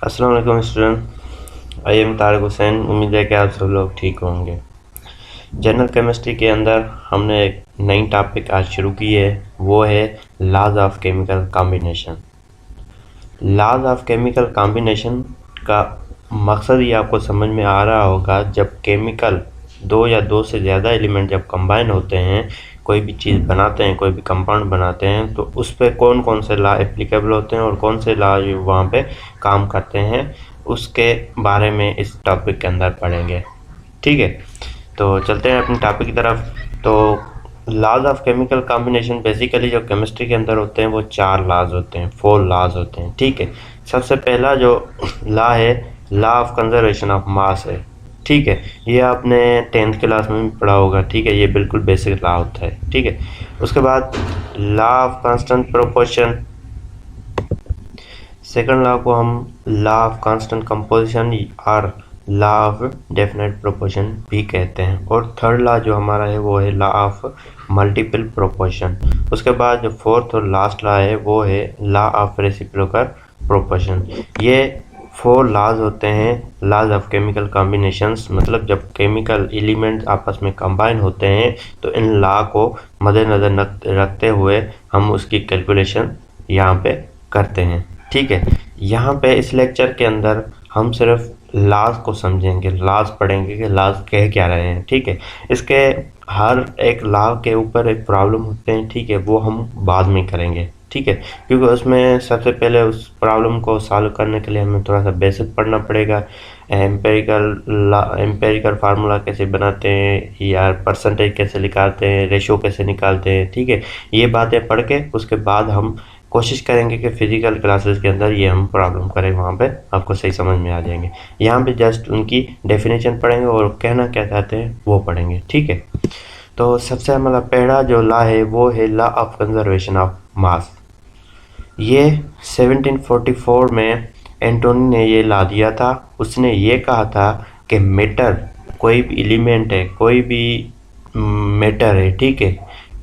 अस्सलाम वालेकुम student, I am Tariq Hussain. उम्मीद है कि आप सब लोग ठीक होंगे। जनरल केमिस्ट्री के अंदर हमने एक नई टॉपिक आज शुरू की है, वो है laws of chemical combination. Laws of chemical combination का मकसद ये आपको समझ में आ रहा होगा, जब केमिकल दो या दो से ज़्यादा एलिमेंट जब कंबाइन होते हैं, कोई भी चीज़ बनाते हैं, कोई भी कंपाउंड बनाते हैं, तो उस पर कौन कौन से लॉ एप्लीकेबल होते हैं और कौन से लॉ वहाँ पे काम करते हैं, उसके बारे में इस टॉपिक के अंदर पढ़ेंगे। ठीक है, तो चलते हैं अपनी टॉपिक की तरफ। तो laws of chemical combination basically जो केमिस्ट्री के अंदर होते हैं वो 4 लॉज होते हैं, 4 लॉज होते हैं। ठीक है, सबसे पहला जो लॉ है, law of conservation of mass है। ठीक है, ये आपने 10th क्लास में भी पढ़ा होगा। ठीक है, ये बिल्कुल बेसिक लॉ होता है। ठीक है, उसके बाद law of constant proportion, second law को हम लॉ ऑफ कांस्टेंट कंपोजिशन और लॉ ऑफ डेफिनेट प्रोपोर्शन भी कहते हैं। और थर्ड लॉ जो हमारा है वो है लॉ ऑफ मल्टीपल प्रोपोर्शन। उसके बाद जो फोर्थ और लास्ट लॉ है वो है लॉ ऑफ रेसिप्रोकल प्रोपोर्शन। ये 4 लॉज होते हैं लॉज ऑफ केमिकल कॉम्बिनेशंस, मतलब जब केमिकल एलिमेंट आपस में कंबाइन होते हैं तो इन लॉ को मद्देनज़र रखते हुए हम उसकी कैलकुलेशन यहाँ पे करते हैं। ठीक है, यहाँ पे इस लेक्चर के अंदर हम सिर्फ लॉज को समझेंगे, लॉज पढ़ेंगे कि लॉज कह क्या रहे हैं। ठीक है, इसके हर एक लॉ के ऊपर एक प्रॉब्लम होते हैं। ठीक है, वो हम बाद में करेंगे। ठीक है, क्योंकि उसमें सबसे पहले उस प्रॉब्लम को सॉल्व करने के लिए हमें थोड़ा सा बेसिक पढ़ना पड़ेगा। एम्पेरिकल फार्मूला कैसे बनाते हैं, या परसेंटेज कैसे निकालते हैं, रेशो कैसे निकालते हैं। ठीक है, ये बातें पढ़ के उसके बाद हम कोशिश करेंगे कि फिजिकल क्लासेस के अंदर ये हम प्रॉब्लम करें, वहाँ पे आपको सही समझ में आ जाएंगे। यहाँ पे जस्ट उनकी डेफिनेशन पढ़ेंगे और कहना क्या चाहते हैं वो पढ़ेंगे। ठीक है, तो सबसे हमारा पहला जो लॉ है वो है law of conservation of mass. ये 1744 में एंटोनी ने ये ला दिया था। उसने ये कहा था कि मैटर, कोई भी एलिमेंट है, कोई भी मैटर है, ठीक है,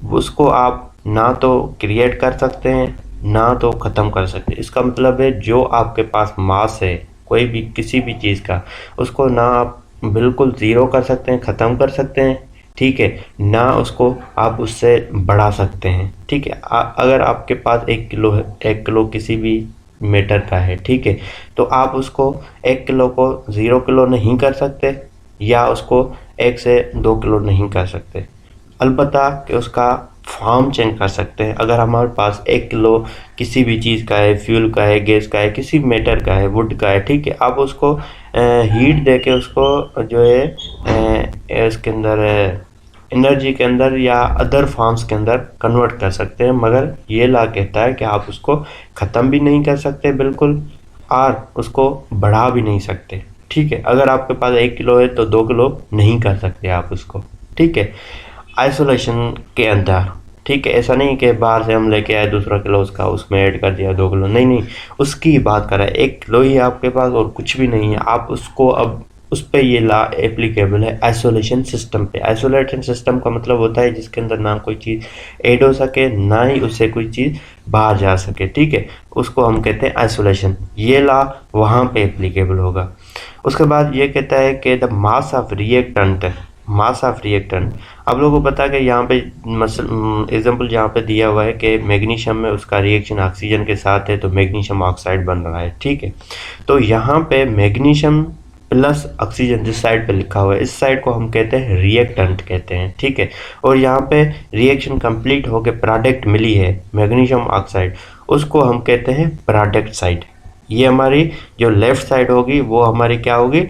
उसको आप ना तो क्रिएट कर सकते हैं ना तो ख़त्म कर सकते हैं। इसका मतलब है जो आपके पास मास है कोई भी किसी भी चीज़ का, उसको ना आप बिल्कुल ज़ीरो कर सकते हैं, ख़त्म कर सकते हैं, ठीक है, ना उसको आप उससे बढ़ा सकते हैं। ठीक है, अगर आपके पास 1 किलो है, 1 किलो किसी भी मैटर का है, ठीक है, तो आप उसको 1 किलो को 0 किलो नहीं कर सकते या उसको 1 से 2 किलो नहीं कर सकते। अलबत्ता कि उसका फॉर्म चेंज कर सकते हैं। अगर हमारे पास 1 किलो किसी भी चीज़ का है, फ्यूल का है, गैस का है, किसी मैटर का है, वुड का है, ठीक है, आप उसको हीट दे के उसको जो है इसके अंदर एनर्जी के अंदर या अदर फॉर्म्स के अंदर कन्वर्ट कर सकते हैं। मगर ये लॉ कहता है कि आप उसको ख़त्म भी नहीं कर सकते बिल्कुल, और उसको बढ़ा भी नहीं सकते। ठीक है, अगर आपके पास 1 किलो है तो 2 किलो नहीं कर सकते आप उसको। ठीक है, आइसोलेशन के अंदर। ठीक है, ऐसा नहीं कि बाहर से हम लेके आए दूसरा किलो उसका, उसमें ऐड कर दिया 2 किलो, नहीं नहीं, उसकी बात कर रहा है। 1 किलो ही आपके पास और कुछ भी नहीं है, आप उसको अब उस पर ये लॉ एप्लीकेबल है आइसोलेशन सिस्टम पे। आइसोलेशन सिस्टम का मतलब होता है जिसके अंदर ना कोई चीज़ ऐड हो सके ना ही उससे कोई चीज़ बाहर जा सके। ठीक है, उसको हम कहते हैं आइसोलेशन। ये लॉ वहाँ पे एप्लीकेबल होगा। उसके बाद ये कहता है कि the mass of reactant, mass of reactant, आप लोगों को पता है कि यहाँ पे एग्जांपल जहाँ पे दिया हुआ है कि मैग्नीशियम में उसका रिएक्शन ऑक्सीजन के साथ है तो मैग्नीशियम ऑक्साइड बन रहा है। ठीक है, तो यहाँ पे मैग्नीशियम प्लस ऑक्सीजन जिस साइड पे लिखा हुआ है, इस साइड को हम कहते हैं रिएक्टेंट कहते हैं। ठीक है, और यहाँ पे रिएक्शन कंप्लीट होके प्रोडक्ट मिली है मैग्नीशियम ऑक्साइड, उसको हम कहते हैं प्रोडक्ट साइड। ये हमारी जो लेफ्ट साइड होगी वो हमारी क्या होगी,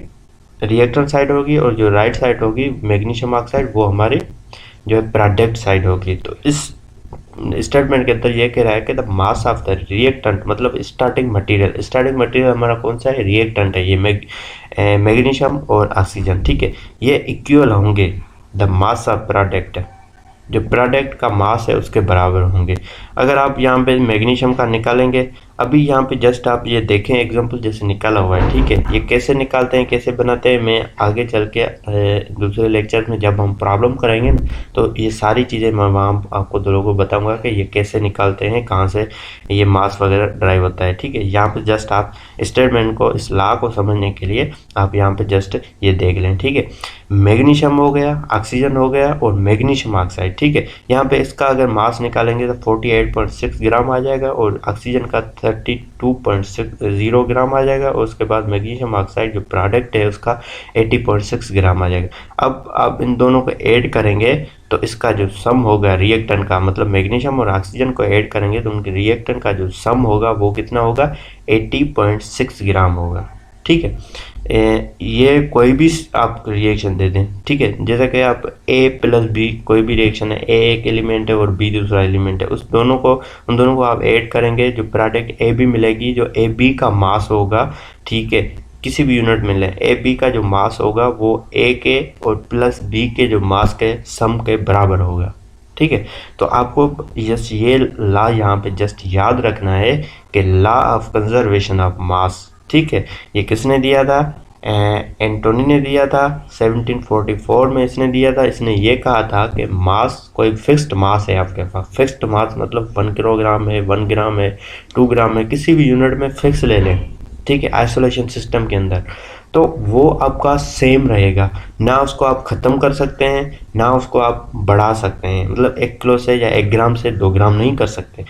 रिएक्टेंट साइड होगी, और जो राइट साइड होगी मैग्नीशियम ऑक्साइड वो हमारी जो है प्रोडक्ट साइड होगी। तो इस स्टेटमेंट के अंदर ये कह रहा है कि the mass of the reactant, मतलब स्टार्टिंग मटेरियल, स्टार्टिंग मटेरियल हमारा कौन सा है, रिएक्टेंट है, ये मैग्नीशियम और ऑक्सीजन। ठीक है, ये इक्वल होंगे द मास ऑफ प्रोडक्ट, जो प्रोडक्ट का मास है उसके बराबर होंगे। अगर आप यहाँ पे मैग्नीशियम का निकालेंगे अभी यहाँ पे जस्ट आप ये देखें एग्जांपल जैसे निकाला हुआ है, ठीक है। ये कैसे निकालते हैं, कैसे बनाते हैं, मैं आगे चल के दूसरे लेक्चर में जब हम प्रॉब्लम करेंगे ना, तो ये सारी चीज़ें मैं वहाँ आपको दो लोगों को बताऊंगा कि ये कैसे निकालते हैं, कहाँ से ये मास वगैरह ड्राइव होता है, ठीक है। यहाँ पे जस्ट आप स्टेटमेंट को, इस लॉ को समझने के लिए आप यहाँ पे जस्ट ये देख लें, ठीक है। मैग्नीशियम हो गया, ऑक्सीजन हो गया और मैग्नीशियम ऑक्साइड, ठीक है। यहाँ पे इसका अगर मास निकालेंगे तो 48.6 ग्राम आ जाएगा और ऑक्सीजन का 32.60 ग्राम आ जाएगा और उसके बाद मैग्नीशियम ऑक्साइड जो प्रोडक्ट है उसका 80.6 ग्राम आ जाएगा। अब आप इन दोनों को ऐड करेंगे तो इसका जो सम होगा रिएक्टेंट का, मतलब मैग्नीशियम और ऑक्सीजन को ऐड करेंगे तो उनके रिएक्टेंट का जो सम होगा वो कितना होगा, 80.6 ग्राम होगा, ठीक है। ये कोई भी आप रिएक्शन दे दें, ठीक है। जैसे कि आप ए प्लस बी, कोई भी रिएक्शन है, ए एक एलिमेंट है और बी दूसरा एलिमेंट है, उन दोनों को आप ऐड करेंगे, जो प्रोडक्ट ए बी मिलेगी, जो ए बी का मास होगा, ठीक है, किसी भी यूनिट में लें, ए बी का जो मास होगा वो ए के और प्लस बी के जो मास के सम के बराबर होगा, ठीक है। तो आपको जस्ट ये लॉ यहाँ पे जस्ट याद रखना है कि law of conservation of mass, ठीक है। ये किसने दिया था, एंटोनी ने दिया था 1744 में, इसने दिया था। इसने ये कहा था कि मास कोई फिक्स्ड मास है आपके पास, फिक्स्ड मास मतलब 1 किलोग्राम है, 1 ग्राम है, 2 ग्राम है, किसी भी यूनिट में फिक्स ले लें, ठीक है, आइसोलेशन सिस्टम के अंदर, तो वो आपका सेम रहेगा। ना उसको आप ख़त्म कर सकते हैं, ना उसको आप बढ़ा सकते हैं, मतलब 1 किलो से या 1 ग्राम से 2 ग्राम नहीं कर सकते,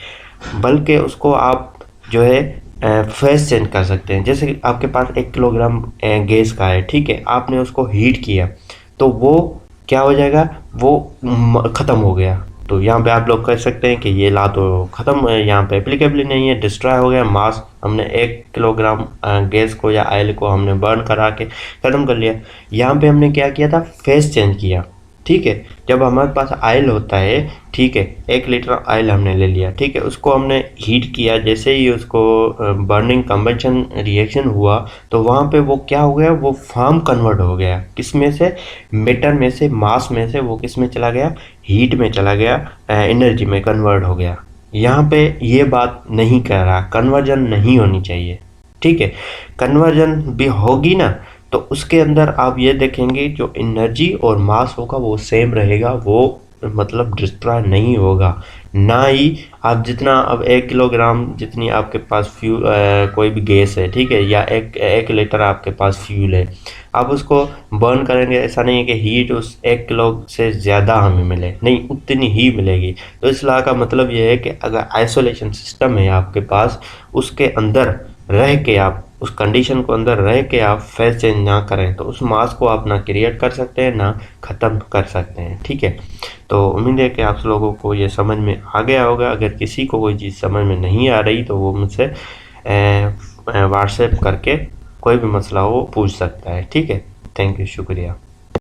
बल्कि उसको आप जो है फेस चेंज कर सकते हैं। जैसे कि आपके पास 1 किलोग्राम गैस का है, ठीक है, आपने उसको हीट किया तो वो क्या हो जाएगा, वो ख़त्म हो गया। तो यहाँ पे आप लोग कह सकते हैं कि ये ला तो ख़त्म है, यहाँ पे एप्लीकेबल नहीं है, डिस्ट्रॉय हो गया मास, हमने 1 किलोग्राम गैस को या ऑयल को हमने बर्न करा के ख़त्म कर लिया। यहाँ पे हमने क्या किया था, फेस चेंज किया, ठीक है। जब हमारे पास ऑयल होता है, ठीक है, 1 लीटर ऑयल हमने ले लिया, ठीक है, उसको हमने हीट किया, जैसे ही उसको बर्निंग कंबशन रिएक्शन हुआ तो वहाँ पे वो क्या हो गया, वो फॉर्म कन्वर्ट हो गया, किस में से, मैटर में से, मास में से, वो किस में चला गया, हीट में चला गया, एनर्जी में कन्वर्ट हो गया। यहाँ पे ये बात नहीं कर रहा, कन्वर्जन नहीं होनी चाहिए, ठीक है। कन्वर्जन भी होगी ना तो उसके अंदर आप ये देखेंगे जो एनर्जी और मास होगा वो सेम रहेगा, वो मतलब डिस्ट्रॉय नहीं होगा। ना ही आप जितना, अब 1 किलोग्राम जितनी आपके पास फ्यूल कोई भी गैस है, ठीक है, या एक लीटर आपके पास फ्यूल है, आप उसको बर्न करेंगे, ऐसा नहीं है कि हीट उस 1 किलो से ज़्यादा हमें मिले, नहीं, उतनी ही मिलेगी। तो इस लॉ का मतलब ये है कि अगर आइसोलेशन सिस्टम है आपके पास, उसके अंदर रह के आप, उस कंडीशन को अंदर रह के आप फेस चेंज ना करें तो उस मास को आप ना क्रिएट कर सकते हैं ना ख़त्म कर सकते हैं, ठीक है। तो उम्मीद है कि आप लोगों को ये समझ में आ गया होगा। अगर किसी को कोई चीज़ समझ में नहीं आ रही तो वो मुझसे व्हाट्सएप करके कोई भी मसला हो पूछ सकता है, ठीक है। थैंक यू, शुक्रिया।